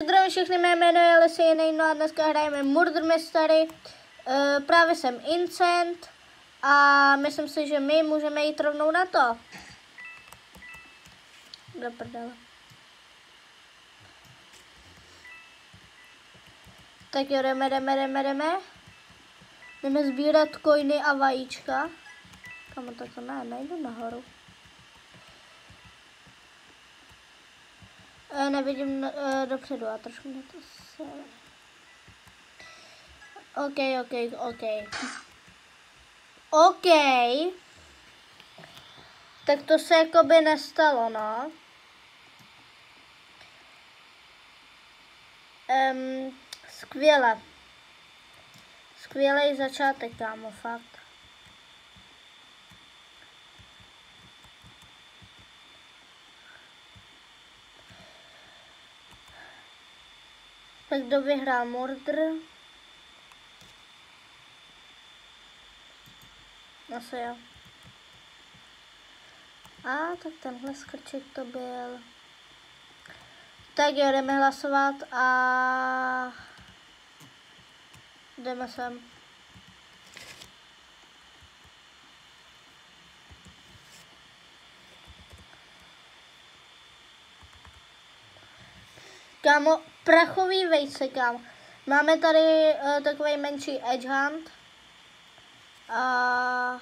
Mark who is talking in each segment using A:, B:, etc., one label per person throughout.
A: Zdravím všechny, mé jméno je Lesy Jenejno a dneska hrajeme Murder Mystery. Právě jsem Incent a myslím si, že my můžeme jít rovnou na to. Do prdele. Tak jo, jdeme. Jdeme sbírat coiny a vajíčka. Kamo, tak to nejdu nahoru. Nevidím dopředu a trošku mě to se... OK. Tak to se jakoby nestalo, no. Skvěle. Skvělej začátek, kámo, fakt. Tak kdo vyhrál Murder? Asi jo. A tak tenhle skrček to byl. Tak jo, jdeme hlasovat a jdeme sem. Kámo, prachový vejce, kámo. Máme tady takový menší edge hunt. A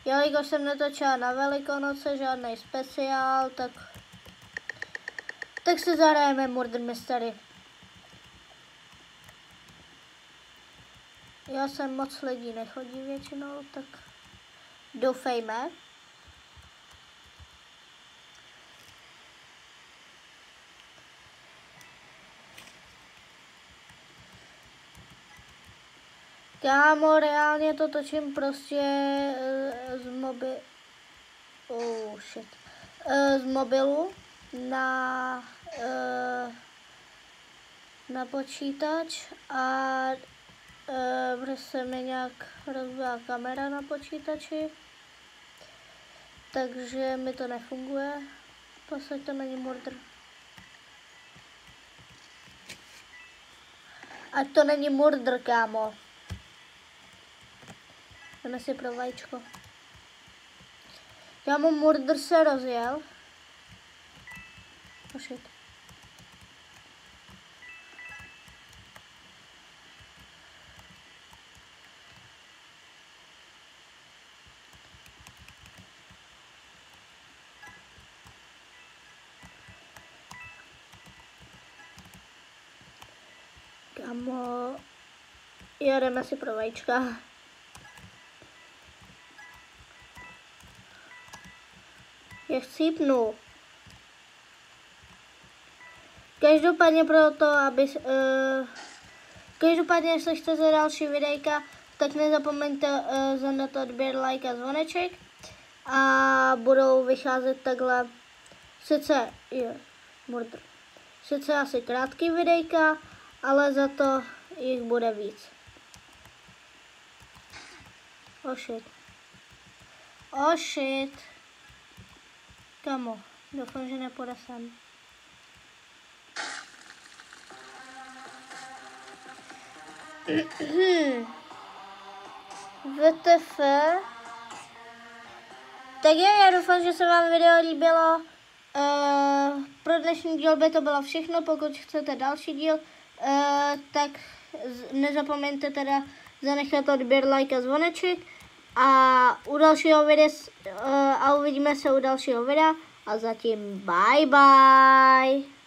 A: jelikož jsem netočila na Velikonoce žádný speciál, tak si zahrajeme Murder Mystery. Já jsem moc lidí nechodí většinou, tak doufejme. Kámo, reálně to točím prostě z mobilu na počítač a prostě mi nějak rozbila kamera na počítači, takže mi to nefunguje. Prostě to není murder. Ať to není murder, kámo. Jdeme si pro vajíčko. Kámo, murder se rozjel. Oh shit. Kámo, jdeme si pro vajíčka. Je chcípnu. Každopádně každopádně, jestli chcete další videjka, tak nezapomeňte zandat odběr, like a zvoneček. A budou vycházet takhle, sice asi krátký videjka, ale za to jich bude víc. Oh shit. Kamo, doufám, že nepůjde sem. WTF. Tak jo, já doufám, že se vám video líbilo. Pro dnešní díl by to bylo všechno. Pokud chcete další díl, tak nezapomeňte teda zanechat odběr, like a zvoneček. A u dalšího videa a uvidíme se u dalšího videa a zatím bye bye.